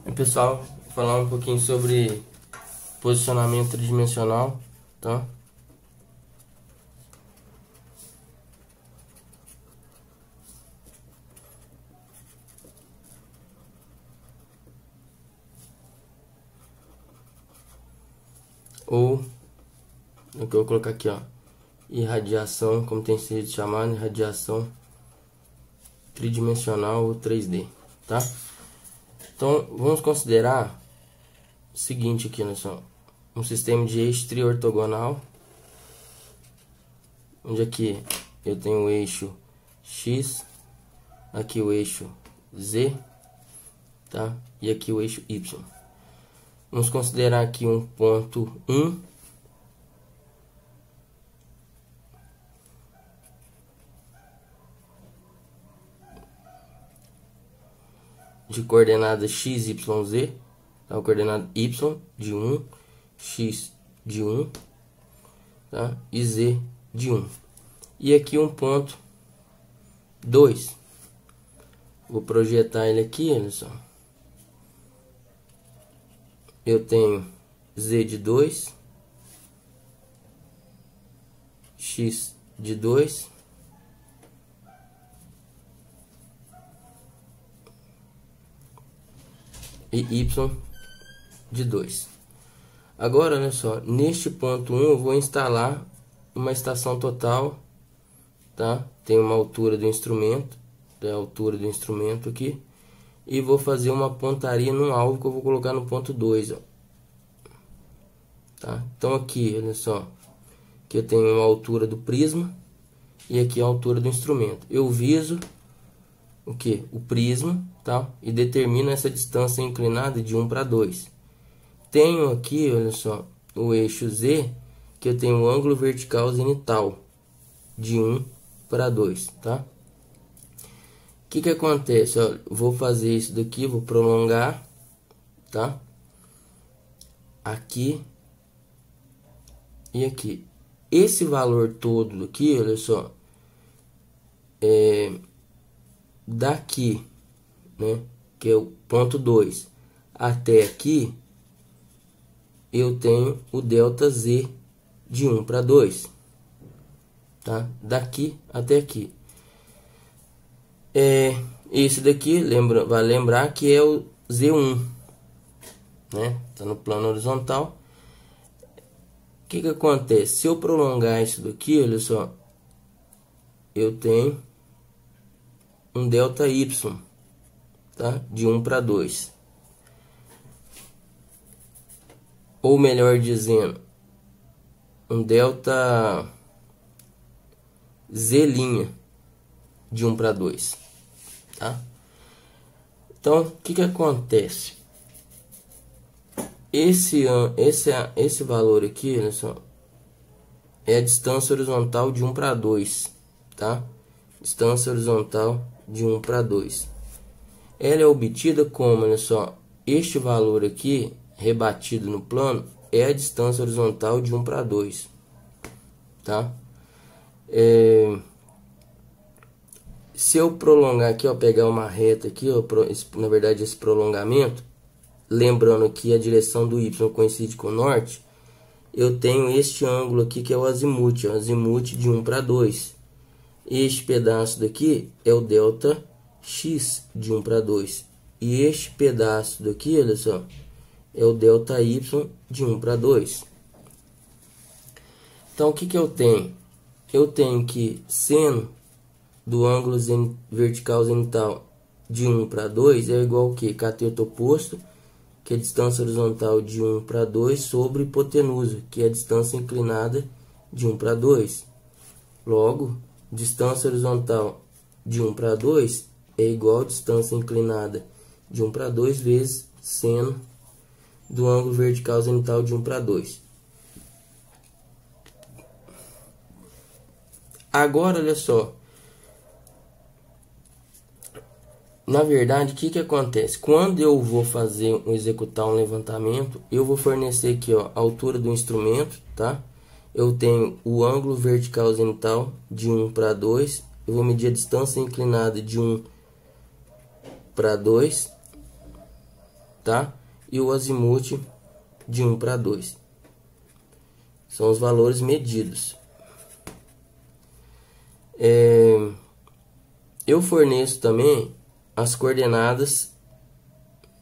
E pessoal, vou falar um pouquinho sobre posicionamento tridimensional, tá? Ou o que eu vou colocar aqui, ó, irradiação, como tem sido chamado, irradiação tridimensional ou 3D, tá? Então, vamos considerar o seguinte aqui, né, só, um sistema de eixo triortogonal, onde aqui eu tenho o eixo X, aqui o eixo Z, tá? E aqui o eixo Y. Vamos considerar aqui um ponto 1, de coordenada x, y, z, tá? O coordenada y de 1, x de 1, tá? E z de 1. E aqui um ponto 2. Vou projetar ele aqui, olha só. Eu tenho z de 2, x de 2, e y de 2. Agora, olha só, neste ponto 1 eu vou instalar uma estação total, tá? Tem uma altura do instrumento, é a altura do instrumento aqui, e vou fazer uma pontaria no alvo que eu vou colocar no ponto 2, ó. Tá? Então aqui, olha só, que eu tenho a altura do prisma e aqui a altura do instrumento. Eu viso o que? O prisma, tá? E determino essa distância inclinada de 1 para 2. Tenho aqui, olha só, o eixo Z, que eu tenho o ângulo vertical zenital de 1 para 2, tá? O que acontece? Ó, vou fazer isso daqui, vou prolongar, tá? Aqui e aqui. Esse valor todo aqui, olha só, daqui, né, que é o ponto 2, até aqui, eu tenho o delta Z de 1 para 2, tá? Daqui até aqui. Esse daqui, vai lembrar que é o Z1, né? Tá no plano horizontal. O que acontece? Se eu prolongar isso daqui, olha só, eu tenho um delta Y, tá? De 1 para 2. Ou melhor dizendo, um delta Z' de 1 para 2, tá? Então, o que acontece? Esse valor aqui, olha só, é a distância horizontal de 1 para 2, tá? Distância horizontal de 1 para 2. Ela é obtida como, olha só, este valor aqui, rebatido no plano, é a distância horizontal de 1 para 2, tá? Se eu prolongar aqui, ó, pegar uma reta aqui, ó, na verdade esse prolongamento, lembrando que a direção do Y coincide com o norte, eu tenho este ângulo aqui que é o azimuth, ó, azimuth de 1 para 2. Este pedaço daqui é o delta X de 1 para 2. E este pedaço daqui, olha só, é o delta Y de 1 para 2. Então, o que eu tenho? Eu tenho que seno do ângulo vertical zenital de 1 para 2 é igual ao que? Cateto oposto, que é a distância horizontal de 1 para 2, sobre hipotenusa, que é a distância inclinada de 1 para 2. Logo, distância horizontal de 1 para 2 é igual a distância inclinada de 1 para 2 vezes seno do ângulo vertical zenital de 1 para 2. Agora, olha só. Na verdade, o que acontece? Quando eu vou executar um levantamento, eu vou fornecer aqui, ó, a altura do instrumento, tá? Eu tenho o ângulo vertical zenital de 1 para 2. Eu vou medir a distância inclinada de 1 para 2. tá? E o azimuth de 1 para 2. São os valores medidos. Eu forneço também as coordenadas,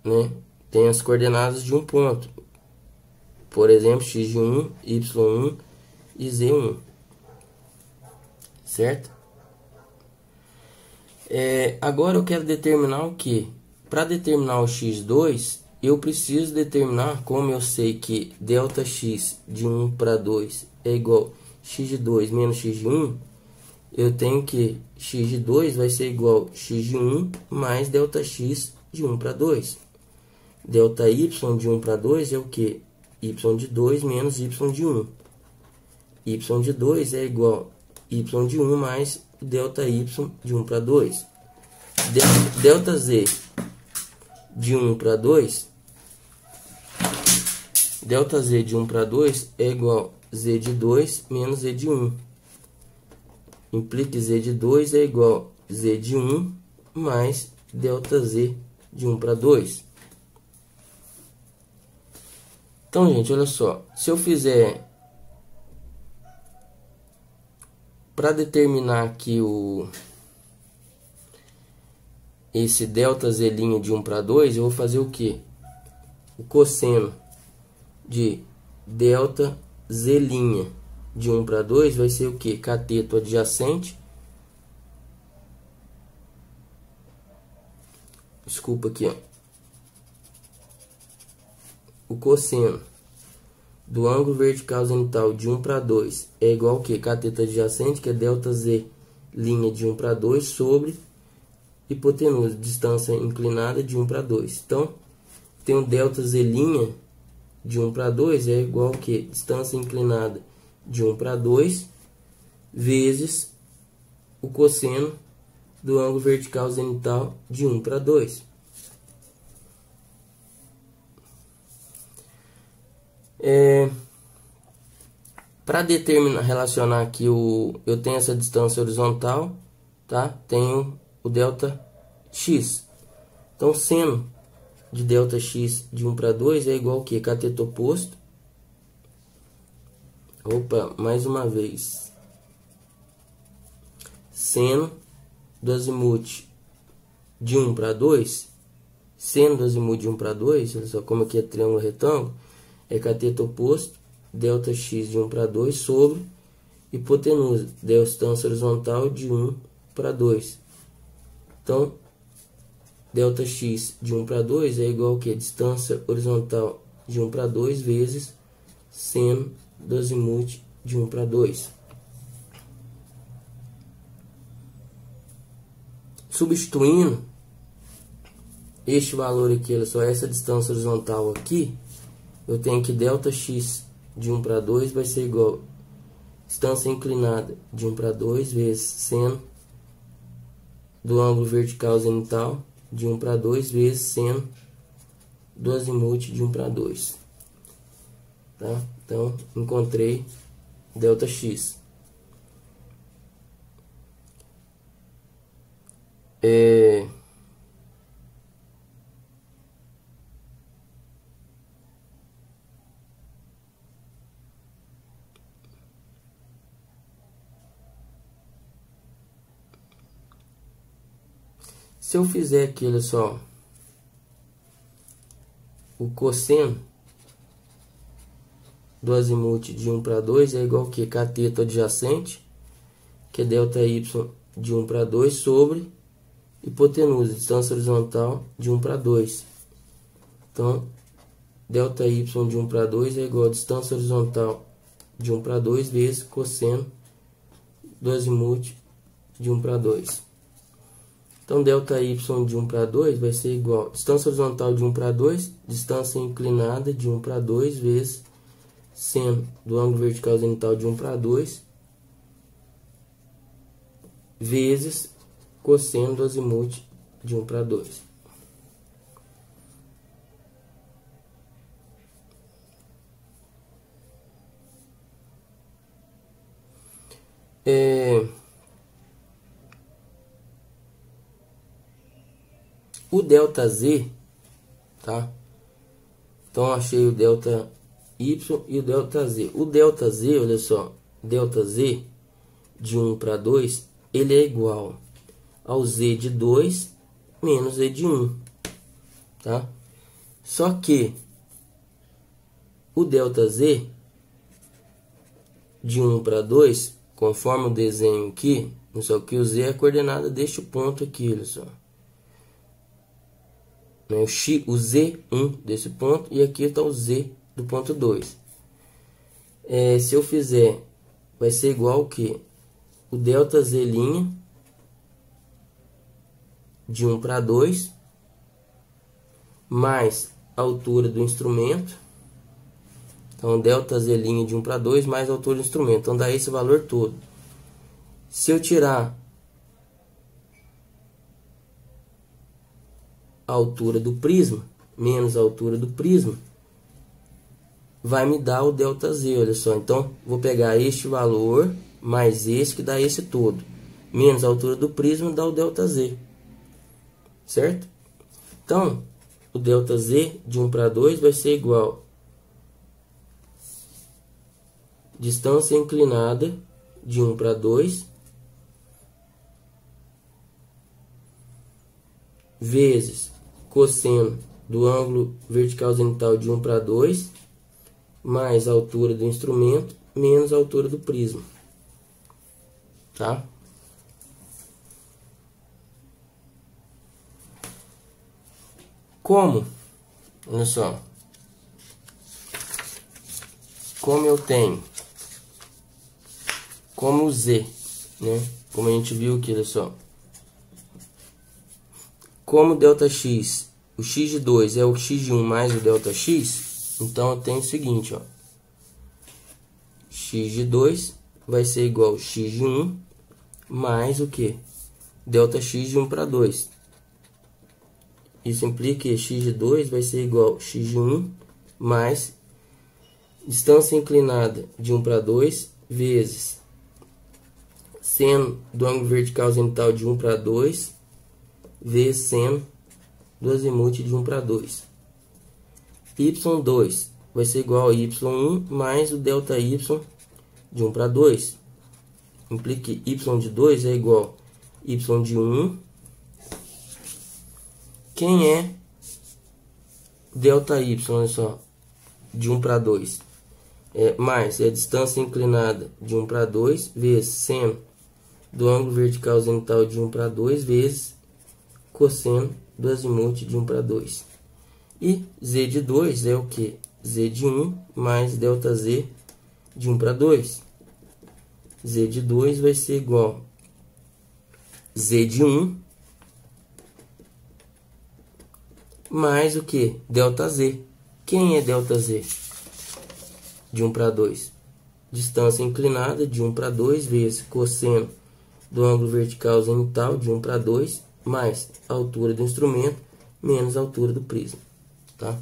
né? Tem as coordenadas de um ponto. Por exemplo, x de 1, y1 e z1. Certo? Agora eu quero determinar o que? Para determinar o x2, eu preciso determinar, como eu sei que ΔX de 1 para 2 é igual a x de 2 menos x de 1, eu tenho que x de 2 vai ser igual a x de 1 mais ΔX de 1 para 2. ΔY de 1 para 2 é o que? Y de 2 menos Y de 1. Y de 2 é igual a Y de 1 mais ΔY de 1 para 2. ΔZ de 1 para 2, ΔZ de 1 para 2 é igual a Z de 2 menos Z de 1. Implica que Z de 2 é igual a Z de 1 mais ΔZ de 1 para 2. Então, gente, olha só. Se eu fizer... Para determinar aqui esse ΔZ' de 1 para 2, eu vou fazer o que? O cosseno de ΔZ' de 1 para 2 vai ser o que? Cateto adjacente. Desculpa aqui, ó. O cosseno do ângulo vertical zenital de 1 para 2 é igual ao que? Cateto adjacente, que é ΔZ' de 1 para 2 sobre hipotenusa, distância inclinada de 1 para 2. Então, tem um ΔZ' de 1 para 2 é igual ao que? Distância inclinada de 1 para 2 vezes o cosseno do ângulo vertical zenital de 1 para 2. Para determinar, relacionar aqui eu tenho essa distância horizontal, tá? Tenho o ΔX. Então, seno de ΔX de 1 para 2 é igual ao que? Cateto oposto. Opa, mais uma vez. Seno do azimuth de 1 para 2. Seno do azimuth de 1 para 2, olha só como aqui é triângulo retângulo, é cateto oposto, ΔX de 1 para 2 sobre hipotenusa, distância horizontal de 1 para 2. Então, ΔX de 1 para 2 é igual ao que? Distância horizontal de 1 para 2 vezes seno do azimuth de 1 para 2. Substituindo este valor aqui, olha só, essa distância horizontal aqui, eu tenho que ΔX de 1 para 2 vai ser igual a distância inclinada de 1 para 2 vezes seno do ângulo vertical zenital de 1 para 2 vezes seno do azimuth de 1 para 2. Tá? Então, encontrei ΔX. Se eu fizer aqui, olha só, o cosseno do azimuth de 1 para 2 é igual ao que? Cateto adjacente, que é ΔY de 1 para 2 sobre hipotenusa, distância horizontal de 1 para 2. Então, ΔY de 1 para 2 é igual a distância horizontal de 1 para 2 vezes cosseno do azimuth de 1 para 2. Então, ΔY de 1 para 2 vai ser igual a distância horizontal de 1 para 2, distância inclinada de 1 para 2 vezes seno do ângulo vertical zenital de 1 para 2 vezes cosseno do azimuth de 1 para 2. O ΔZ, tá? Então achei o delta Y e o delta Z. O delta Z, olha só, delta Z de 1 para 2, ele é igual ao Z de 2 menos Z de 1, tá? Só que o delta Z de 1 para 2, conforme o desenho aqui, só que o Z é a coordenada deste ponto aqui, olha só. O Z1 desse ponto, e aqui está o Z do ponto 2. Se eu fizer, vai ser igual que o delta Z' de 1 para 2, mais a altura do instrumento. Então, delta Z' de 1 para 2 mais a altura do instrumento. Então, dá esse valor todo. Se eu tirar a altura do prisma menos a altura do prisma, vai me dar o delta Z, olha só. Então, vou pegar este valor mais esse, que dá esse todo, menos a altura do prisma, dá o delta Z, certo? Então, o delta Z de 1 para 2 vai ser igual distância inclinada de 1 para 2 vezes cosseno do ângulo vertical zenital de 1 para 2 mais a altura do instrumento menos a altura do prisma, tá? Como? Olha só. Como eu tenho como o Z, né? Como a gente viu aqui, olha só. Como delta x, o x de 2 é o x de 1 mais o delta x, então eu tenho o seguinte, ó. X de 2 vai ser igual a x de 1 mais o que? Delta x de 1 para 2. Isso implica que x de 2 vai ser igual a x de 1 mais distância inclinada de 1 para 2 vezes seno do ângulo vertical zenital de 1 para 2 vezes seno do azimuth de 1 para 2. Y2 vai ser igual a Y1 mais o delta Y de 1 para 2. Implica que Y de 2 é igual a Y de 1. Quem é delta Y, olha só, de 1 para 2? Mais a distância inclinada de 1 para 2 vezes seno do ângulo vertical zenital de 1 para 2 vezes cosseno do azimuth de 1 para 2. E Z de 2 é o que? Z de 1 mais delta Z de 1 para 2. Z de 2 vai ser igual a Z de 1 mais o que? Delta Z. Quem é delta Z? De 1 para 2. Distância inclinada de 1 para 2 vezes cosseno do ângulo vertical zenital de 1 para 2 mais a altura do instrumento menos a altura do prisma, tá?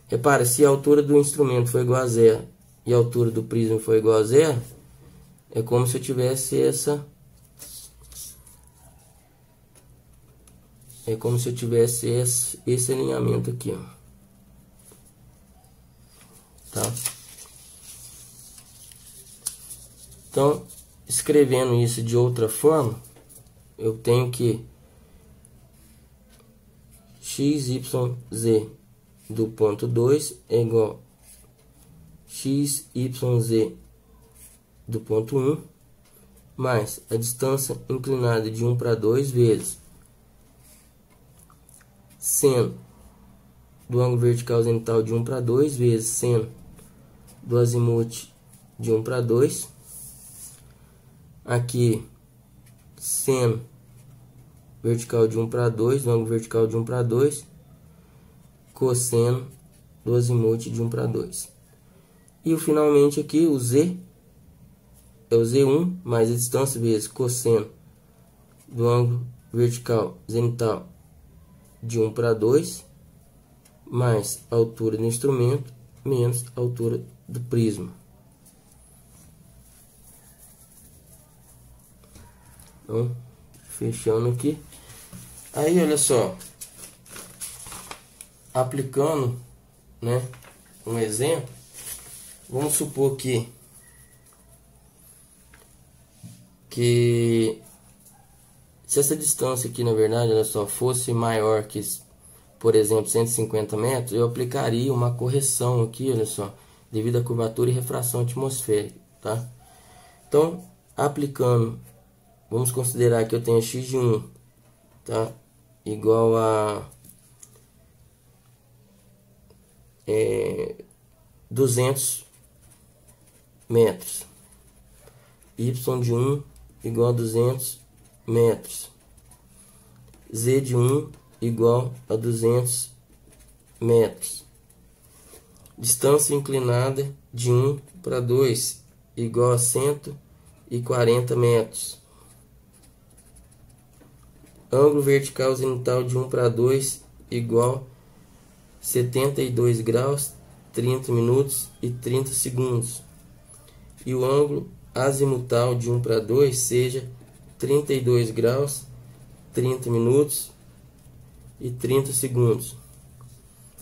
Repara, se a altura do instrumento for igual a 0 e a altura do prisma for igual a 0, é como se eu tivesse esse alinhamento aqui, ó. Tá? Então, escrevendo isso de outra forma, eu tenho que XYZ do ponto 2 é igual a XYZ do ponto 1 mais a distância inclinada de 1 para 2 vezes seno do ângulo vertical zenital de 1 para 2 vezes seno do azimuth de 1 para 2. Aqui, seno vertical de 1 para 2, do ângulo vertical de 1 para 2, cosseno do azimuth de 1 para 2. E finalmente aqui o Z é o Z1 mais a distância vezes cosseno do ângulo vertical zenital de 1 para 2 mais a altura do instrumento menos a altura do prisma. Então, fechando aqui. Aí, olha só. Aplicando né, um exemplo. Vamos supor que se essa distância aqui, na verdade, ela só fosse maior que, por exemplo, 150 metros, eu aplicaria uma correção aqui, olha só, devido à curvatura e refração atmosférica, tá? Então, aplicando, vamos considerar que eu tenho x de 1, tá, igual a 200 metros, y de 1 igual a 200 metros, z de 1 igual a 200 metros, distância inclinada de 1 para 2 igual a 140 metros, ângulo vertical zenital de 1 para 2 igual a 72 graus, 30 minutos e 30 segundos, e o ângulo azimutal de 1 para 2 seja 32 graus, 30 minutos e 30 segundos.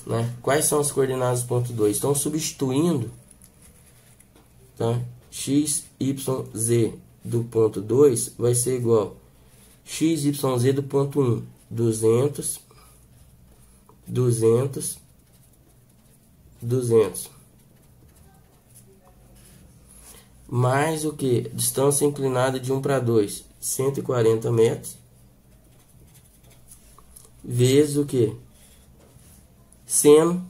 Né? Quais são as coordenadas do ponto 2? Então, substituindo, tá? X, Y, Z do ponto 2 vai ser igual X, Y, Z do ponto 1, 200, 200, 200. Mais o que? Distância inclinada de 1 para 2, 140 metros. Vezes o que? Seno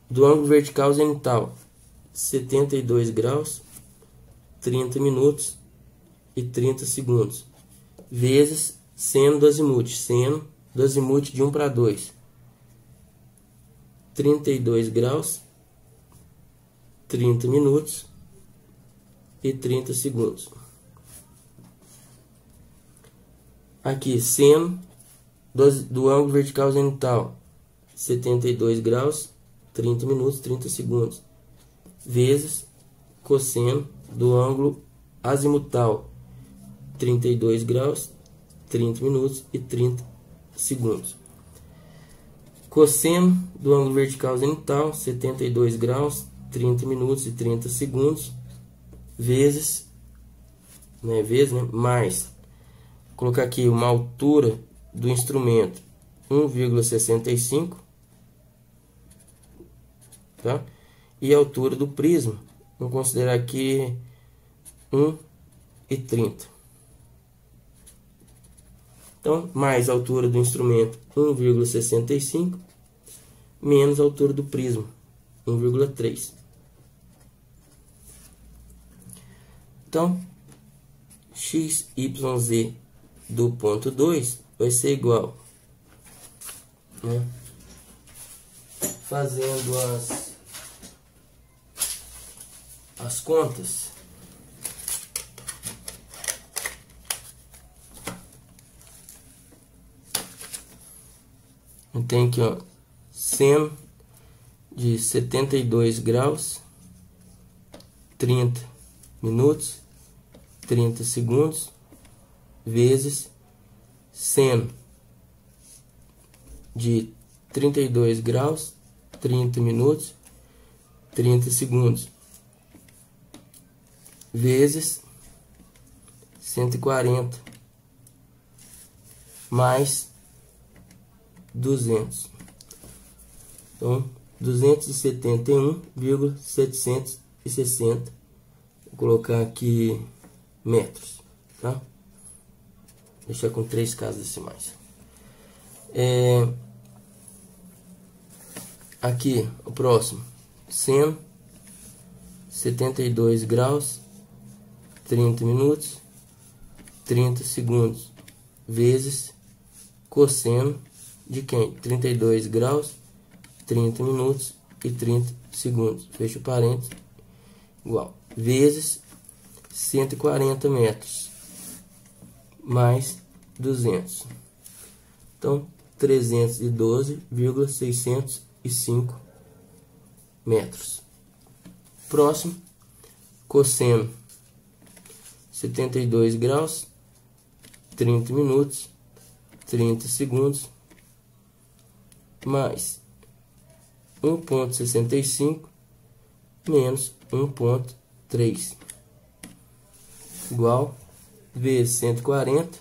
do ângulo vertical zenital, 72 graus, 30 minutos e 30 segundos. Vezes seno do azimuth. Seno do azimuth de 1 para 2, 32 graus, 30 minutos e 30 segundos. Aqui, seno do ângulo vertical zenital, 72 graus, 30 minutos, 30 segundos. Vezes cosseno do ângulo azimutal, 32 graus, 30 minutos e 30 segundos. Cosseno do ângulo vertical zenital, 72 graus, 30 minutos e 30 segundos. Vezes, mais, vou colocar aqui uma altura do instrumento, 1,65, tá? E a altura do prisma, vamos considerar aqui 1,30. Então, mais a altura do instrumento, 1,65, menos a altura do prisma, 1,3. Então, x, y, z do ponto 2 vai ser igual, né? Fazendo as contas, eu tenho aqui, ó, seno de 72 graus, 30 minutos, 30 segundos, vezes seno de 32 graus, 30 minutos, 30 segundos, vezes 140 mais 200. Então, 271,760. Vou colocar aqui metros, tá? Deixar com 3 casas decimais. Aqui, o próximo. Seno, 72 graus, 30 minutos, 30 segundos, vezes cosseno de quem? 32 graus, 30 minutos e 30 segundos. Fecha o parênteses, igual. Vezes 140 metros, mais 200. Então, 312,605 metros. Próximo, cosseno, 72 graus, 30 minutos, 30 segundos, mais 1,65 menos 1,3 igual vezes 140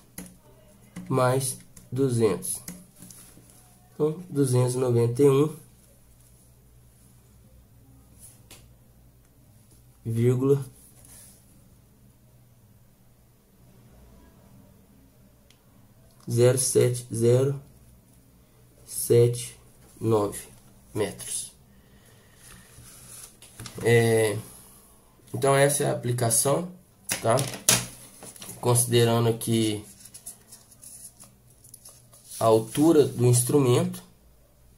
mais 200. Então, 291,07079 metros. Então essa é a aplicação, tá? Considerando aqui a altura do instrumento,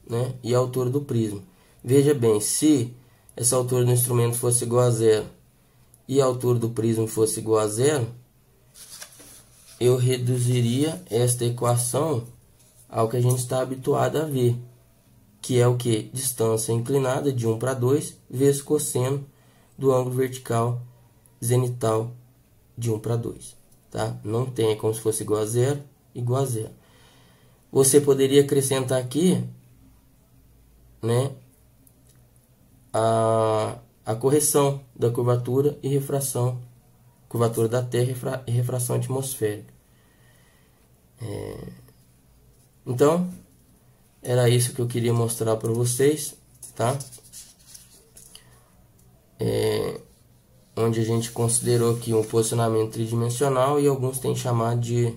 né, e a altura do prisma. Veja bem, se essa altura do instrumento fosse igual a zero e a altura do prisma fosse igual a zero, eu reduziria esta equação ao que a gente está habituado a ver, que é o que? Distância inclinada de 1 para 2 vezes cosseno do ângulo vertical zenital de 1 para 2. Tá? Não tem, como se fosse igual a zero, igual a zero. Você poderia acrescentar aqui, né, a correção da curvatura e refração, curvatura da Terra e refração atmosférica. Então, era isso que eu queria mostrar para vocês, tá? Onde a gente considerou aqui um posicionamento tridimensional e alguns têm chamado de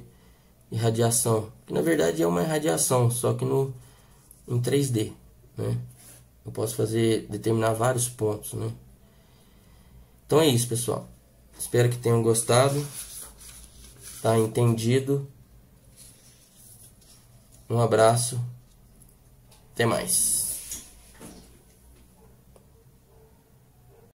irradiação, que na verdade é uma irradiação, só que em 3D, né? Eu posso determinar vários pontos, né? Então é isso, pessoal. Espero que tenham gostado, tá entendido. Um abraço, até mais.